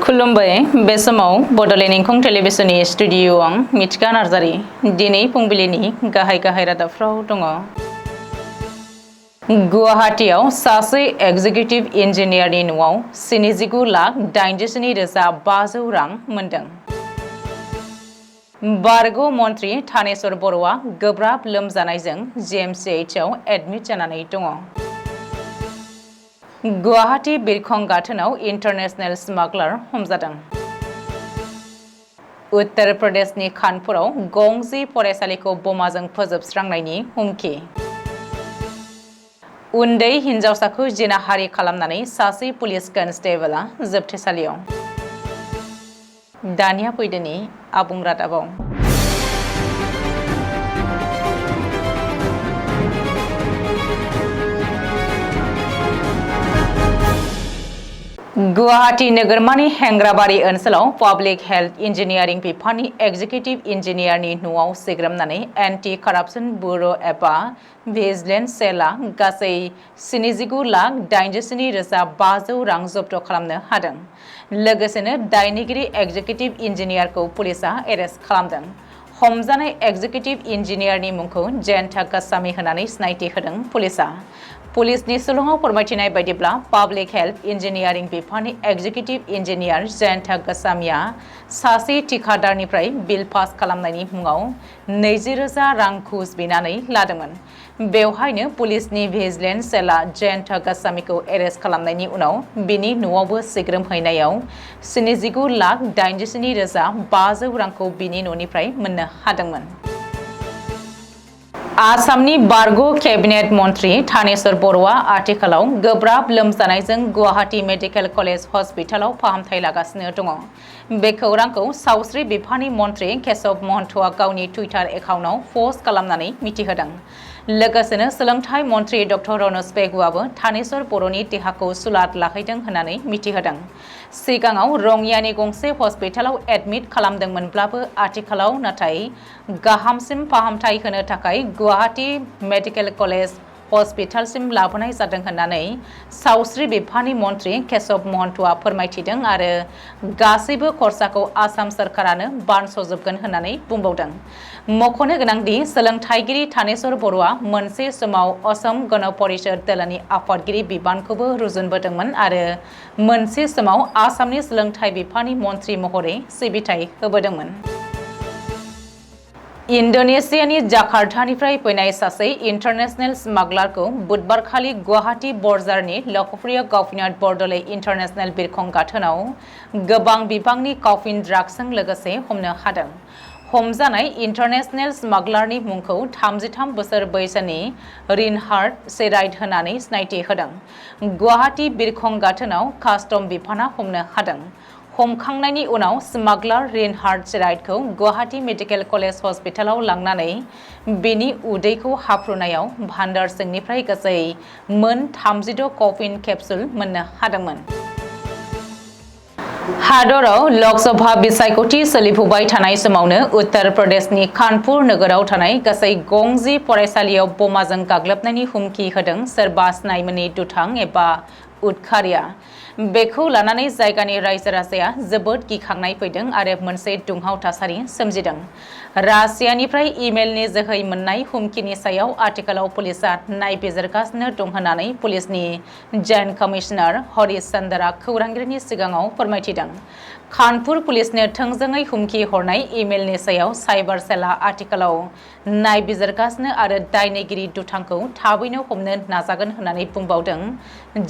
खुलुमबाय बे समाव बडलेण्ड इंखं टेलिभिजननि स्टुडिअ आं मिथिका नार्जारी दिनै फुंबिलिनि गाहाय रादाबफ्राव दङ। गुवाहाटीआव सासे एग्जिकिउटिव इन्जिनियारनि न'आव 79,87,500 रां मोनदों। बारग' मन्त्रि थानेश्वर बर'आ गोब्राब लोमजानायजों GMCHआव एडमिट जानानै दङ। गुवाहाटी बिरखं गाथोनाव इन्टारनेशनेल स्मागलार हमजादों। उत्तर प्रदेशनि कानपुराव गंसे फरायसालिखौ बमाजों फोजोबस्रांनायनि हुमखि। उन्दै हिनजावसाखौ जिनाहारि खालामनानै सासे पुलिस कनस्टेबलआ जोबथेसालियाव। दानिया फैदोनि आबुं रादाबाव। गुवाहाटी नोगोरमानि हेंग्राबारि ओनसोलाव पाब्लिक हेल्थ इन्जिनियारिं बिफाननि एग्जिकिउटिभ इन्जिनियारनि न'आव सिग्रोमनानै एन्टि कारापसन ब्युरो एबा भिजिलेन्स सेलआ गासै 79,87,500 रां जब्द खालामनो हादों। लोगोसेनो दायनिगिरि एग्जिकिउटिभ इन्जिनियारखौ पुलिसआ एरेस्ट खालामदों। हमजानाय एग्जिकिउटिभ इन्जिनियारनि मुंखौ जयन्त गोस्वामी होनानै सिनायथि होदों पुलिसआ। पुलिसनि सुलुङाव फोरमायथिनाय बायदिब्ला पाब्लिक हेल्थ इन्जिनियारिं बिफाननि एग्जिकिउटिभ इन्जिनियार जयन्त गोस्वामीआ सासे थिखादारनिफ्राय बिल पास खालामनायनि मुङाव 20,000 रां घुस बिनानै लादोंमोन। बेवहायनो पुलिसनि भिजिलेन्स सेलआ जयन्त गोस्वामीखौ एरेस्ट खालामनायनि उनाव बिनि न'आवबो सिग्रोमहैनायाव 79,87,500 रांखौ बिनि न'निफ्राय मोननो हादोंमोन। आसामनि बारग' केबिनेट मन्त्रि थानेश्वर बर'आ आथिखालाव गोब्राब लोमजानायजों गुवाहाटी मेडिकेल कलेज हस्पिटालाव फाहामथाय लागासिनो दङ। बे खौरांखौ सावस्रि बिफाननि मन्त्रि केशव महन्तआ गावनि टुइटार एकाउन्टआव पस्ट खालामनानै मिथिहोदों। लोगोसेनो सोलोंथाइ मन्त्रि डक्टर रनज पेगुआबो थानेश्वर बर'नि देहाखौ सुलाद लाहैदों होननानै मिथिहोदों। सिगाङाव रङियानि गंसे हस्पिटालाव एडमिट खालामदोंमोनब्लाबो आथिखालाव नाथाय गाहामसिम फाहामथाय होनो थाखाय गुवाहाटी मेडिकेल कलेज हस्पिटालसिम लाबोनाय जादों होननानै सावस्रि बिफाननि मन्त्रि केशव महन्तआ फोरमायथिदों आरो गासैबो खरसाखौ आसाम सोरखारानो बानस'जोबगोन होननानै बुंबावदों। मख'नो गोनांदि सोलोंथाइगिरि थानेश्वर बर'आ मोनसे समाव असम गण परिषद दोलोनि आफादगिरि बिबानखौबो रुजुनबोदोंमोन आरो मोनसे समाव आसामनि सोलोंथाइ बिफाननि मन्त्रि महरै सिबिथाय होबोदोंमोन। इन्डोनेशियानि जाकार्तानिफ्राय फैनाय सासे इन्टारनेशनेल स्मागलारखौ बुधबारखालि गुवाहाटी बर्जारनि लोकप्रिय गफिनाथ बरदलै इन्टारनेशनेल बिरखं गाथोनाव गोबां बिबांनि कफिन ड्राग्सजों लोगोसे हमनो हादों। हमजानाय इन्टारनेशनेल स्मागलारनि मुंखौ 33 बोसोर बैसोनि रिनहार्ड सेराइट होननानै सिनायथि होदों। गुवाहाटी बिरखं गाथोनाव कास्टम बिफाना हमनो हादों। हमखांनायनि उनाव स्मागलार रिनहार्ड सेराइटखौ गुवाहाटी मेडिकेल कलेज हस्पिटालाव लांनानै बिनि उदैखौ हाफ्रुनायाव भान्डार सिंनिफ्राय गासै मोन 36 कफिन केप्सुल मोननो हादोंमोन। हादराव लकसभा बिसायख'थि सोलिफुबाय थानाय समावनो उत्तर प्रदेशनि कानपुर नोगोराव थानाय गासै गंसे फरायसालियाव बमाजों गाग्लोबनायनि हुमखि होदों सोरबा सिनायमोनि दुथां एबा उदखारिया। बेखौ लानानै जायगानि रायजो राजाया जोबोद गिखांनाय फैदों आरो मोनसे दुंहाव थासारि सोमजिदों। रासियानिफ्राय इमेलनि जोहै मोननाय हुमखिनि सायाव आथिखालाव पुलिसआ नायबिजिरगासिनो दं होननानै पुलिसनि जयन्त कमिशनार हरीश चन्द्रआ खौरांगिरिनि सिगाङाव फोरमायथिदों। कानपुर पुलिसनो थोंजोङै हुमखि हरनाय इमेलनि सायाव साइबार सेलआ आथिखालाव नायबिजिरगासिनो आरो दायनिगिरि दुथांखौ थाबैनो हमनो नाजागोन होननानै बुंबावदों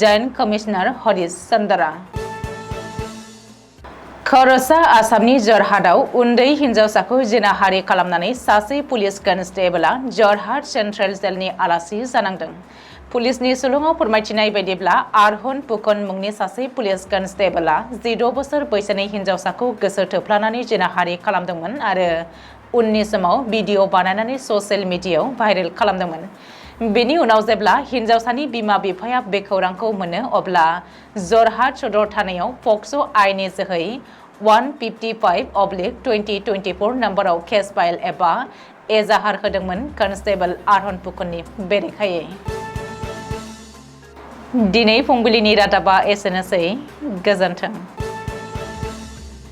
जयन्त कमिशनार हरीश चन्द्रआ। खर'सा आसामनि जरहाटआव उन्दै हिनजावसाखौ जिनाहारि खालामनानै सासे पुलिस कनस्टेबलआ जरहाट सेन्ट्रेल जेलनि आलासि जानांदों। पुलिसनि सुलुङाव फोरमायथिनाय बायदिब्ला आरहन पुकन मुंनि सासे पुलिस कनस्टेबलआ 16 बोसोर बैसोनि हिनजावसाखौ गोसो थोफ्लानानै जिनाहारि खालामदोंमोन आरो उननि समाव भिडिअ बानायनानै ससियेल मिडियायाव भाइरेल खालामदोंमोन। बेनि उनाव जेब्ला हिनजावसानि बिमा बिफाया बे खौरांखौ मोनो अब्ला जरहाट सदर थानायाव पक्स' आइननि जोहै 155/2024 नम्बराव केस फाइल एबा एजाहार होदोंमोन कनस्टेबल आरहन पुकननि बेरेखायै। दिनै फुंबिलिनि रादाबा एसेनोसै। गोजोन्थों।